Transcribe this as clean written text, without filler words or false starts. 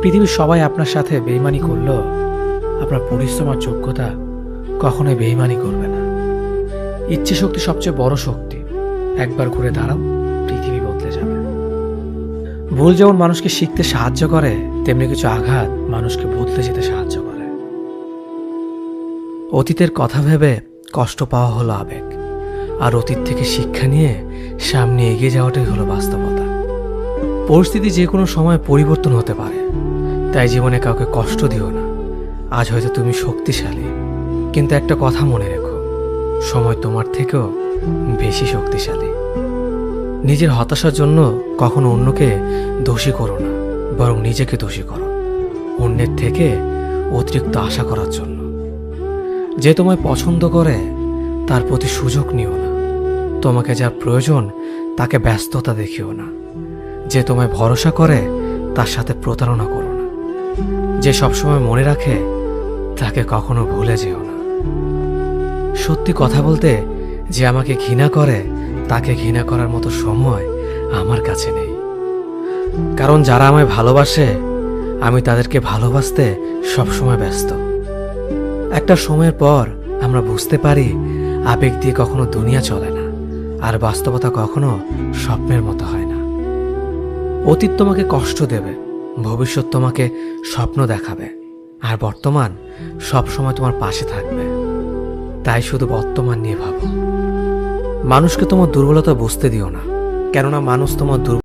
পৃথিবীর সবাই আপনার সাথে বেইমানি করলেও আপনার পরিশ্রম আর যোগ্যতা কখনোই বেইমানি করবে না। ইচ্ছে শক্তি সবচেয়ে বড় শক্তি। একবার ঘুরে দাঁড়াও, পৃথিবী বদলে যাবে। ভুল যেমন মানুষকে শিখতে সাহায্য করে, তেমনি কিছু আঘাত মানুষকে বদলে যেতে সাহায্য করে। অতীতের কথা ভেবে কষ্ট পাওয়া হলো আবেগ, আর অতীত থেকে শিক্ষা নিয়ে সামনে এগিয়ে যাওয়াটাই হলো বাস্তবতা। পরিস্থিতি যে কোনো সময় পরিবর্তন হতে পারে, তাই জীবনে কাউকে কষ্ট দিও না। আজ হয়তো তুমি শক্তিশালী, কিন্তু একটা কথা মনে রেখো, সময় তোমার থেকেও বেশি শক্তিশালী। নিজের হতাশার জন্য কখনো অন্যকে দোষী করো না, বরং নিজেকে দোষী করো অন্যের থেকে অতিরিক্ত আশা করার জন্য। যে তোমায় পছন্দ করে তার প্রতি সুযোগ নিও না। তোমাকে যার প্রয়োজন তাকে ব্যস্ততা দেখিও না। যে তোমায় ভরসা করে তার সাথে প্রতারণা করো না। যে সবসময় মনে রাখে তাকে কখনো ভুলে যেও না। সত্যি কথা বলতে, যে আমাকে ঘৃণা করে তাকে ঘৃণা করার মতো সময় আমার কাছে নেই। কারণ যারা আমায় ভালোবাসে, আমি তাদেরকে ভালোবাসতে সবসময় ব্যস্ত। একটা সময়ের পর আমরা বুঝতে পারি আবেগ দিয়ে কখনো দুনিয়া চলে না, আর বাস্তবতা কখনো স্বপ্নের মতো হয় না। অতীত তোমাকে কষ্ট দেবে, ভবিষ্যৎ তোমাকে স্বপ্ন দেখাবে, আর বর্তমান সবসময় তোমার পাশে থাকবে। তাই শুধু বর্তমান নিয়ে ভাবো। মানুষকে তোমার দুর্বলতা বুঝতে দিও না, কেননা মানুষ তোমার